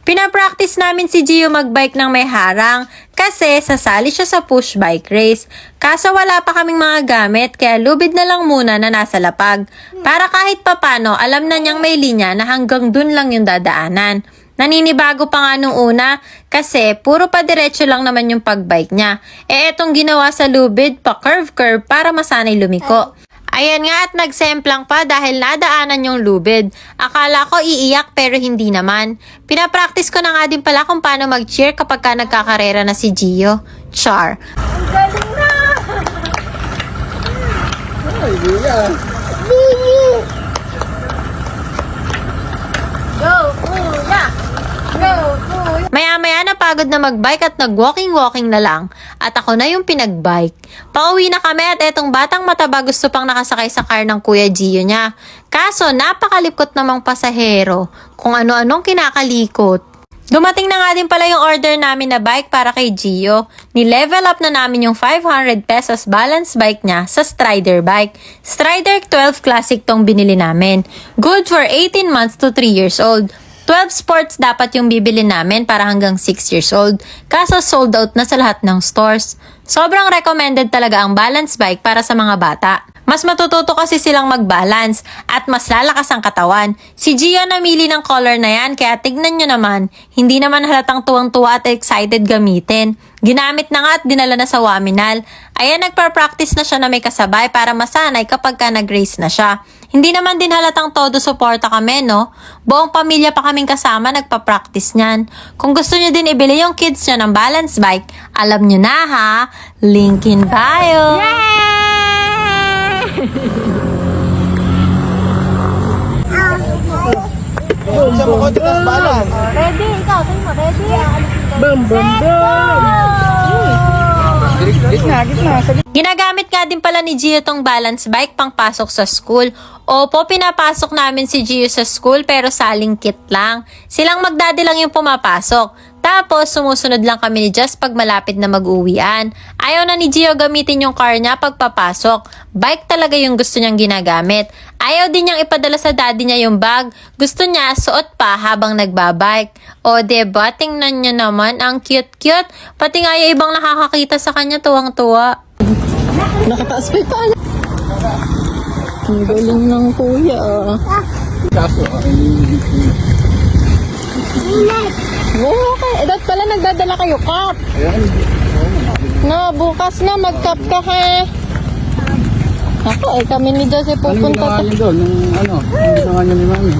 Pinapractice namin si Gio magbike ng may harang kasi sasali siya sa push bike race. Kaso wala pa kaming mga gamit kaya lubid na lang muna na nasa lapag. Para kahit papano alam na niyang may linya na hanggang dun lang yung dadaanan. Naninibago pa nga nung una kasi puro pa diretso lang naman yung pagbike niya. Etong ginawa sa lubid pa curve para masanay lumiko. Ayan nga at nagsemplang pa dahil nadaanan yung lubid. Akala ko iiyak pero hindi naman. Pinapractice ko na nga din pala kung paano mag-cheer kapag ka nagkakarera na si Gio. Char. Ang galing na! Ay, Gio. Go, kuya! Go, kuya! Maya-maya napagod na magbike at nag-walking na lang. At ako na yung pinagbike. Pauwi na kami at etong batang mataba gusto pang nakasakay sa car ng Kuya Gio niya. Kaso napakalipkot namang pasahero. Kung ano-anong kinakalikot. Dumating na nga din pala yung order namin na bike para kay Gio. Ni-level up na namin yung 500 pesos balance bike niya sa Strider bike. Strider 12 Classic tong binili namin. Good for 18 months to 3 years old. 12 sports dapat yung bibili namin para hanggang 6 years old. Kaso sold out na sa lahat ng stores. Sobrang recommended talaga ang balance bike para sa mga bata. Mas matututo kasi silang mag-balance at mas lalakas ang katawan. Si Gio namili ng color na yan kaya tignan nyo naman, hindi naman halatang tuwang-tuwa at excited gamitin. Ginamit na nga at dinala na sa Waminal. Ayan, nagpa-practice na siya na may kasabay para masanay kapag ka nag-race na siya. Hindi naman din halatang todo suporta kami, no? Buong pamilya pa kaming kasama nagpa-practice niyan. Kung gusto nyo din ibili yung kids nyo ng balance bike, alam nyo na ha, link in bio. Siya mo konti ng balance. Ready? Ikaw, sa'yo mo, ready? Bam, bam, bam. Gitna. Ginagamit nga din pala ni Gio tong balance bike pang pasok sa school. Opo, pinapasok namin si Gio sa school pero saling kit lang. Silang magdaddy lang yung pumapasok. Tapos, sumusunod lang kami ni Jess pag malapit na mag-uwian. Ayaw na ni Gio gamitin yung car niya pag papasok. Bike talaga yung gusto niyang ginagamit. Ayaw din niyang ipadala sa daddy niya yung bag. Gusto niya suot pa habang nagbabike. O diba, tingnan niyo naman, ang cute-cute. Pati nga yung ibang nakakakita sa kanya, tuwang-tuwa. Nakataas pa ito. Ang galing ng kuya. Kaso, Okay, dapat pala nagdadala kayo cup. ayan. No, bukas na mag-cup ka ha. Ako kami ni Jose Ano pupunta. ginawa niyo doon? Yung ano? Yung ginawa niyo ni Mami?